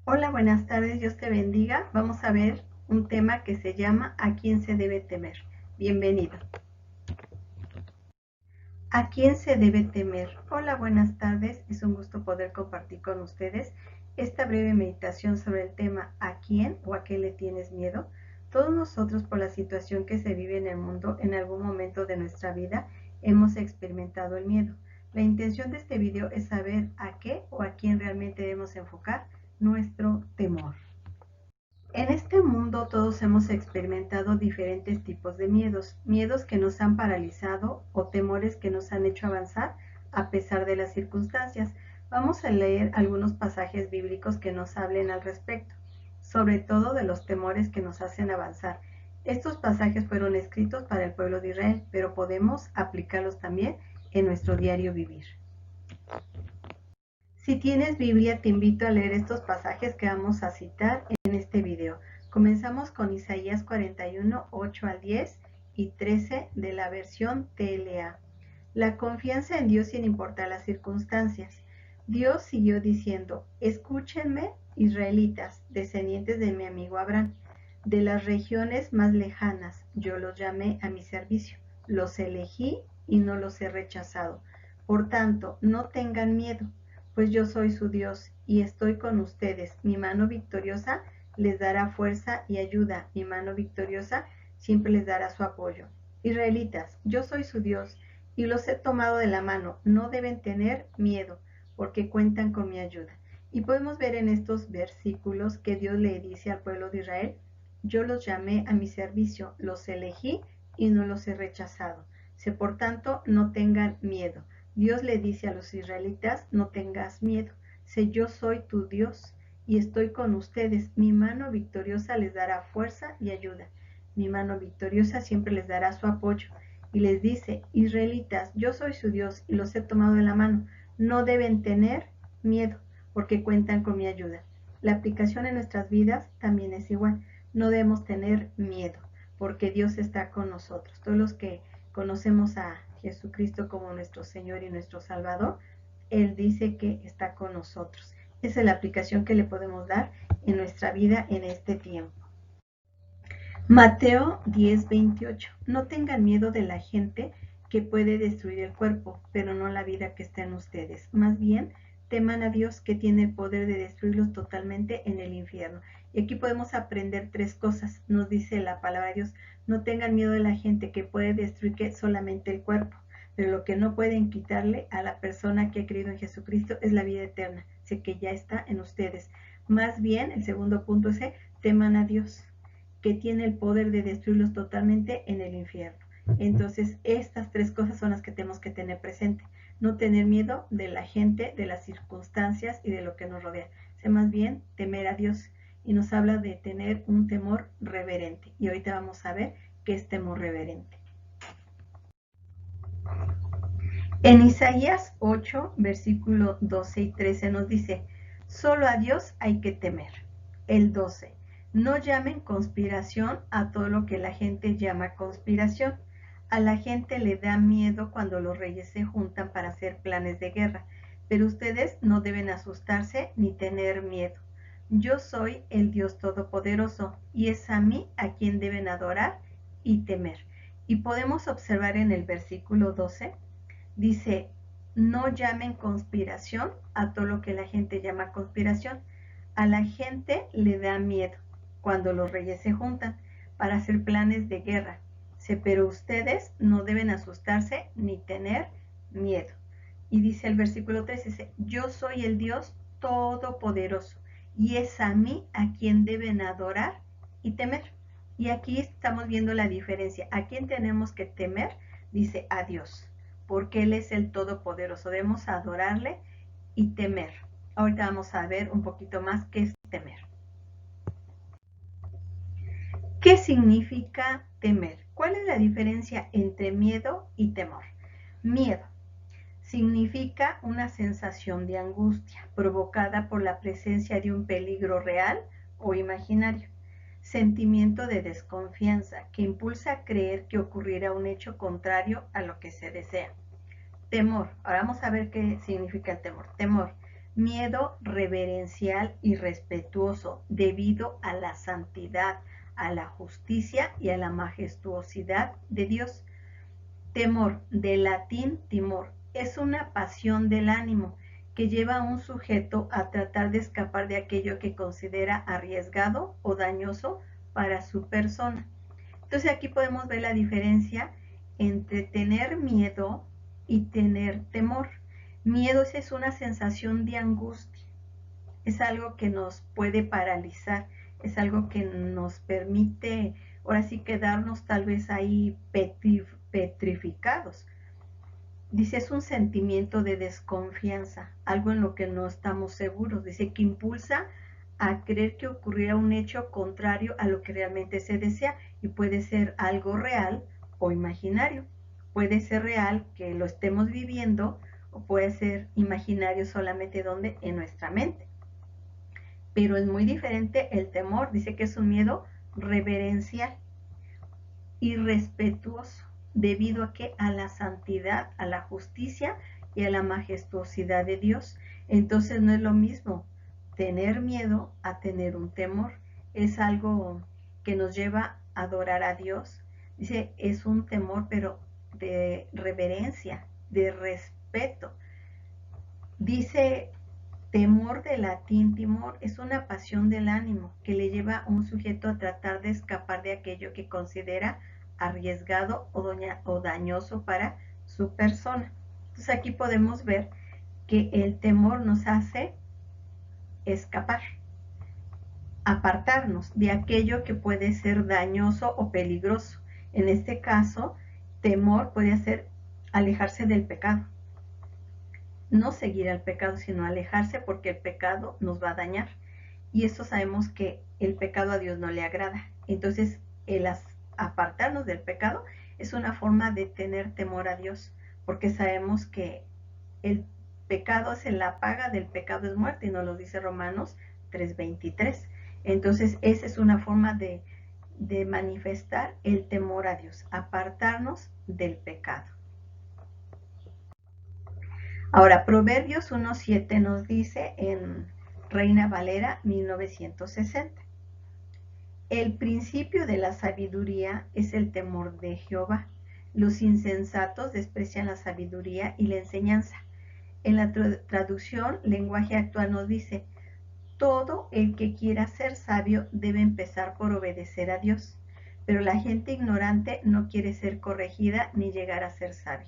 Hola, buenas tardes, Dios te bendiga. Vamos a ver un tema que se llama ¿a quién se debe temer? Bienvenido. ¿A quién se debe temer? Hola, buenas tardes. Es un gusto poder compartir con ustedes esta breve meditación sobre el tema ¿a quién o a qué le tienes miedo? Todos nosotros, por la situación que se vive en el mundo, en algún momento de nuestra vida hemos experimentado el miedo. La intención de este video es saber a qué o a quién realmente debemos enfocar nuestro temor. En este mundo todos hemos experimentado diferentes tipos de miedos que nos han paralizado o temores que nos han hecho avanzar a pesar de las circunstancias. Vamos a leer algunos pasajes bíblicos que nos hablen al respecto, sobre todo de los temores que nos hacen avanzar. Estos pasajes fueron escritos para el pueblo de Israel, pero podemos aplicarlos también en nuestro diario vivir. Si tienes Biblia, te invito a leer estos pasajes que vamos a citar en este video. Comenzamos con Isaías 41, 8 al 10 y 13 de la versión TLA. La confianza en Dios sin importar las circunstancias. Dios siguió diciendo, escúchenme, israelitas, descendientes de mi amigo Abraham. De las regiones más lejanas, yo los llamé a mi servicio. Los elegí y no los he rechazado. Por tanto, no tengan miedo, pues yo soy su Dios y estoy con ustedes. Mi mano victoriosa les dará fuerza y ayuda. Mi mano victoriosa siempre les dará su apoyo. Israelitas, yo soy su Dios y los he tomado de la mano. No deben tener miedo, porque cuentan con mi ayuda. Y podemos ver en estos versículos que Dios le dice al pueblo de Israel, yo los llamé a mi servicio, los elegí y no los he rechazado. Por tanto, no tengan miedo. Dios le dice a los israelitas, no tengas miedo, sé yo soy tu Dios y estoy con ustedes. Mi mano victoriosa les dará fuerza y ayuda. Mi mano victoriosa siempre les dará su apoyo. Y les dice, israelitas, yo soy su Dios y los he tomado de la mano. No deben tener miedo porque cuentan con mi ayuda. La aplicación en nuestras vidas también es igual. No debemos tener miedo porque Dios está con nosotros. Todos los que conocemos a Jesucristo como nuestro Señor y nuestro Salvador, Él dice que está con nosotros. Esa es la aplicación que le podemos dar en nuestra vida en este tiempo. Mateo 10:28. No tengan miedo de la gente que puede destruir el cuerpo, pero no la vida que está en ustedes. Más bien, teman a Dios que tiene el poder de destruirlos totalmente en el infierno. Y aquí podemos aprender tres cosas. Nos dice la palabra de Dios, no tengan miedo de la gente que puede destruir solamente el cuerpo, pero lo que no pueden quitarle a la persona que ha creído en Jesucristo es la vida eterna, sé que ya está en ustedes. Más bien, el segundo punto es, teman a Dios, que tiene el poder de destruirlos totalmente en el infierno. Entonces, estas tres cosas son las que tenemos que tener presente. No tener miedo de la gente, de las circunstancias y de lo que nos rodea. Sé más bien temer a Dios. Y nos habla de tener un temor reverente. Y ahorita vamos a ver qué es temor reverente. En Isaías 8, versículo 12 y 13 nos dice, solo a Dios hay que temer. El 12, no llamen conspiración a todo lo que la gente llama conspiración. A la gente le da miedo cuando los reyes se juntan para hacer planes de guerra, pero ustedes no deben asustarse ni tener miedo. Yo soy el Dios Todopoderoso y es a mí a quien deben adorar y temer. Y podemos observar en el versículo 12, dice, no llamen conspiración a todo lo que la gente llama conspiración. A la gente le da miedo cuando los reyes se juntan para hacer planes de guerra. Pero ustedes no deben asustarse ni tener miedo. Y dice el versículo 3, dice, yo soy el Dios Todopoderoso y es a mí a quien deben adorar y temer. Y aquí estamos viendo la diferencia. ¿A quién tenemos que temer? Dice a Dios, porque Él es el Todopoderoso. Debemos adorarle y temer. Ahorita vamos a ver un poquito más qué es temer. ¿Qué significa temer? ¿Cuál es la diferencia entre miedo y temor? Miedo significa una sensación de angustia provocada por la presencia de un peligro real o imaginario. Sentimiento de desconfianza que impulsa a creer que ocurrirá un hecho contrario a lo que se desea. Temor. Ahora vamos a ver qué significa el temor. Temor Miedo reverencial y respetuoso debido a la santidad, a la justicia y a la majestuosidad de Dios. Temor, del latín timor, es una pasión del ánimo que lleva a un sujeto a tratar de escapar de aquello que considera arriesgado o dañoso para su persona. Entonces aquí podemos ver la diferencia entre tener miedo y tener temor. Miedo es una sensación de angustia, es algo que nos puede paralizar, es algo que nos permite, ahora sí, quedarnos tal vez ahí petrificados. Dice, es un sentimiento de desconfianza, algo en lo que no estamos seguros. Dice que impulsa a creer que ocurrirá un hecho contrario a lo que realmente se desea, y puede ser algo real o imaginario. Puede ser real que lo estemos viviendo, o puede ser imaginario solamente donde en nuestra mente. Pero es muy diferente el temor. Dice que es un miedo reverencial y respetuoso, debido a que a la santidad, a la justicia y a la majestuosidad de Dios. Entonces no es lo mismo tener miedo a tener un temor. Es algo que nos lleva a adorar a Dios. Dice, es un temor, pero de reverencia, de respeto. Dice, temor, de latín timor, es una pasión del ánimo que le lleva a un sujeto a tratar de escapar de aquello que considera arriesgado o dañoso para su persona. Entonces aquí podemos ver que el temor nos hace escapar, apartarnos de aquello que puede ser dañoso o peligroso. En este caso, temor puede hacer alejarse del pecado. No seguir al pecado, sino alejarse, porque el pecado nos va a dañar. Y eso sabemos que el pecado a Dios no le agrada. Entonces, el apartarnos del pecado es una forma de tener temor a Dios, porque sabemos que el pecado es la paga del pecado es muerte, y nos lo dice Romanos 3:23. Entonces, esa es una forma de manifestar el temor a Dios, apartarnos del pecado. Ahora, Proverbios 1:7 nos dice en Reina Valera 1960. El principio de la sabiduría es el temor de Jehová. Los insensatos desprecian la sabiduría y la enseñanza. En la traducción lenguaje actual nos dice, todo el que quiera ser sabio debe empezar por obedecer a Dios, pero la gente ignorante no quiere ser corregida ni llegar a ser sabio.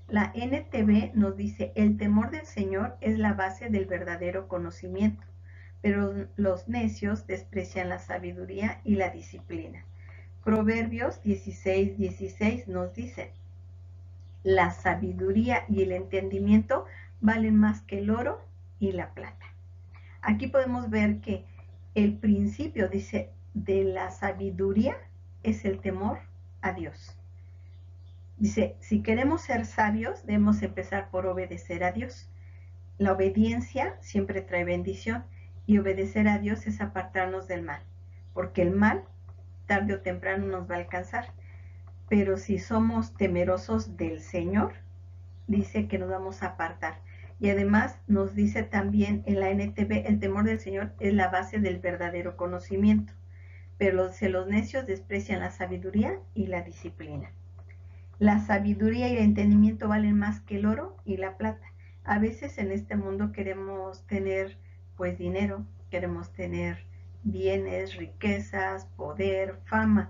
La NTV nos dice, el temor del Señor es la base del verdadero conocimiento, pero los necios desprecian la sabiduría y la disciplina. Proverbios 16:16 nos dice, la sabiduría y el entendimiento valen más que el oro y la plata. Aquí podemos ver que el principio, dice, de la sabiduría es el temor a Dios. Dice, si queremos ser sabios, debemos empezar por obedecer a Dios. La obediencia siempre trae bendición, y obedecer a Dios es apartarnos del mal, porque el mal tarde o temprano nos va a alcanzar. Pero si somos temerosos del Señor, dice que nos vamos a apartar. Y además nos dice también en la NTV, el temor del Señor es la base del verdadero conocimiento, pero los necios desprecian la sabiduría y la disciplina. La sabiduría y el entendimiento valen más que el oro y la plata. A veces en este mundo queremos tener pues dinero, queremos tener bienes, riquezas, poder, fama,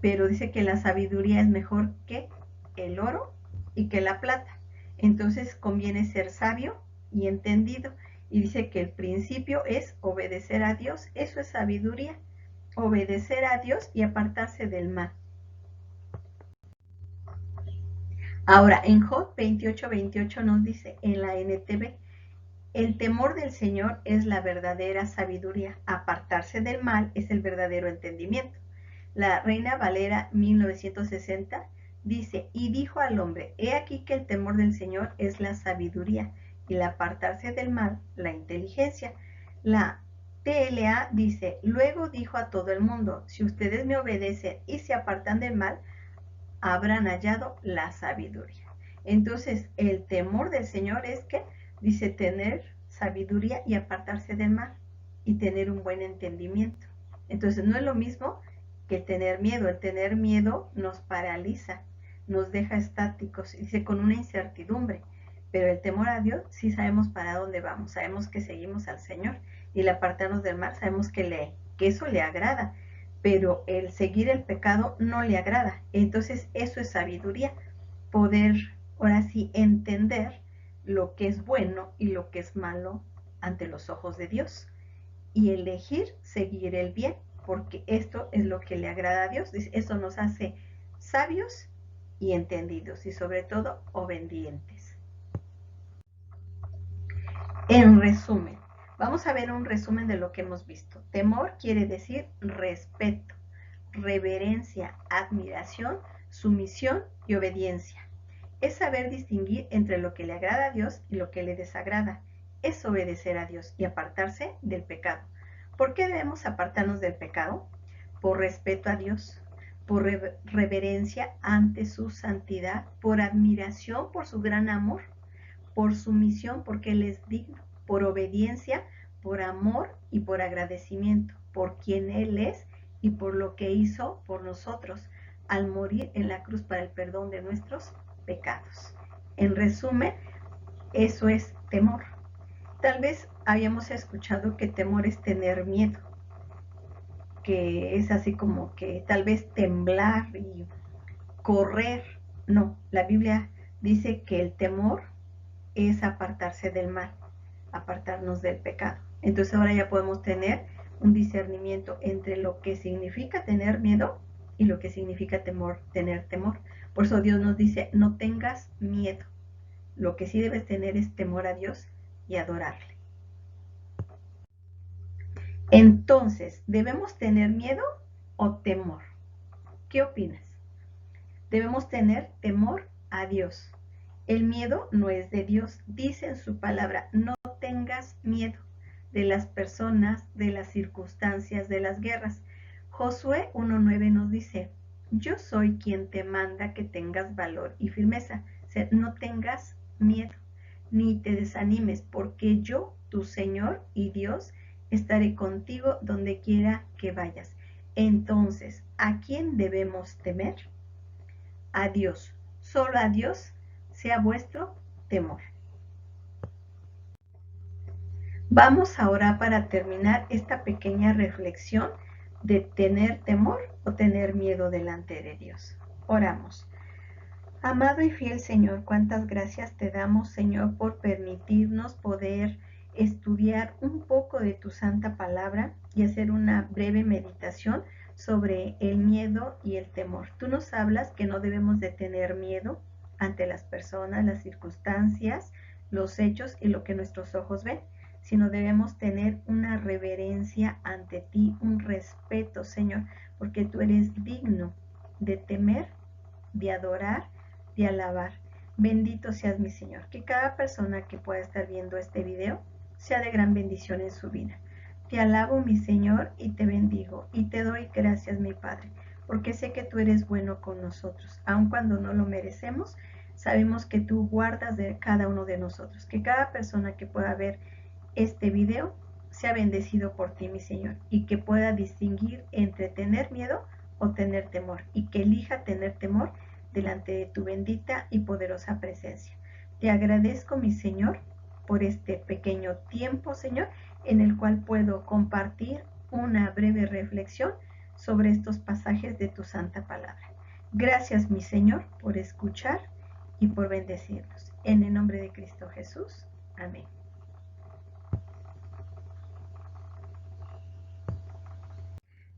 pero dice que la sabiduría es mejor que el oro y que la plata. Entonces conviene ser sabio y entendido, y dice que el principio es obedecer a Dios. Eso es sabiduría, obedecer a Dios y apartarse del mal. Ahora, en Job 28:28 nos dice en la NTV, el temor del Señor es la verdadera sabiduría, apartarse del mal es el verdadero entendimiento. La Reina Valera 1960 dice, y dijo al hombre, he aquí que el temor del Señor es la sabiduría, y el apartarse del mal, la inteligencia. La TLA dice, luego dijo a todo el mundo, si ustedes me obedecen y se apartan del mal, habrán hallado la sabiduría. Entonces, el temor del Señor es que, dice, tener sabiduría y apartarse del mal y tener un buen entendimiento. Entonces no es lo mismo que tener miedo. El tener miedo nos paraliza, nos deja estáticos, dice, con una incertidumbre. Pero el temor a Dios sí sabemos para dónde vamos, sabemos que seguimos al Señor, y el apartarnos del mal sabemos que eso le agrada, pero el seguir el pecado no le agrada. Entonces eso es sabiduría, poder ahora sí entender lo que es bueno y lo que es malo ante los ojos de Dios y elegir seguir el bien, porque esto es lo que le agrada a Dios. Eso nos hace sabios y entendidos y sobre todo obedientes. En resumen, vamos a ver un resumen de lo que hemos visto. Temor quiere decir respeto, reverencia, admiración, sumisión y obediencia. Es saber distinguir entre lo que le agrada a Dios y lo que le desagrada. Es obedecer a Dios y apartarse del pecado. ¿Por qué debemos apartarnos del pecado? Por respeto a Dios, por reverencia ante su santidad, por admiración por su gran amor, por sumisión porque Él es digno, por obediencia, por amor y por agradecimiento, por quien Él es y por lo que hizo por nosotros al morir en la cruz para el perdón de nuestros pecados. En resumen, eso es temor. Tal vez habíamos escuchado que temor es tener miedo, que es así como que tal vez temblar y correr. No, la Biblia dice que el temor es apartarse del mal, apartarnos del pecado. Entonces ahora ya podemos tener un discernimiento entre lo que significa tener miedo y lo que significa temor, tener temor. Por eso Dios nos dice, no tengas miedo. Lo que sí debes tener es temor a Dios y adorarle. Entonces, ¿debemos tener miedo o temor? ¿Qué opinas? Debemos tener temor a Dios. El miedo no es de Dios. Dice en su palabra, no tengas miedo de las personas, de las circunstancias, de las guerras. Josué 1:9 nos dice, yo soy quien te manda que tengas valor y firmeza. O sea, no tengas miedo, ni te desanimes, porque yo, tu Señor y Dios, estaré contigo donde quiera que vayas. Entonces, ¿a quién debemos temer? A Dios. Solo a Dios sea vuestro temor. Vamos ahora para terminar esta pequeña reflexión de tener temor o tener miedo delante de Dios. Oramos. Amado y fiel Señor, cuántas gracias te damos, Señor, por permitirnos poder estudiar un poco de tu santa palabra y hacer una breve meditación sobre el miedo y el temor. Tú nos hablas que no debemos de tener miedo ante las personas, las circunstancias, los hechos y lo que nuestros ojos ven, sino debemos tener una reverencia ante ti, un respeto, Señor, porque tú eres digno de temer, de adorar, de alabar. Bendito seas mi Señor. Que cada persona que pueda estar viendo este video sea de gran bendición en su vida. Te alabo, mi Señor, y te bendigo, y te doy gracias, mi Padre, porque sé que tú eres bueno con nosotros. Aun cuando no lo merecemos, sabemos que tú guardas de cada uno de nosotros. Que cada persona que pueda ver este video sea bendecido por ti, mi Señor, y que pueda distinguir entre tener miedo o tener temor, y que elija tener temor delante de tu bendita y poderosa presencia. Te agradezco, mi Señor, por este pequeño tiempo, Señor, en el cual puedo compartir una breve reflexión sobre estos pasajes de tu santa palabra. Gracias, mi Señor, por escuchar y por bendecirnos. En el nombre de Cristo Jesús. Amén.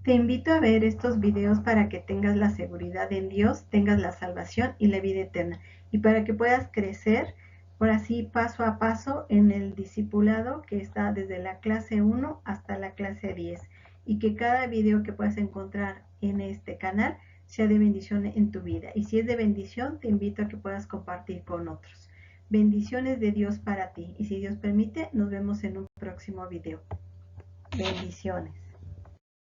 Te invito a ver estos videos para que tengas la seguridad en Dios, tengas la salvación y la vida eterna, y para que puedas crecer por así paso a paso en el discipulado que está desde la clase 1 hasta la clase 10, y que cada video que puedas encontrar en este canal sea de bendición en tu vida. Y si es de bendición, te invito a que puedas compartir con otros. Bendiciones de Dios para ti, y si Dios permite, nos vemos en un próximo video. Bendiciones.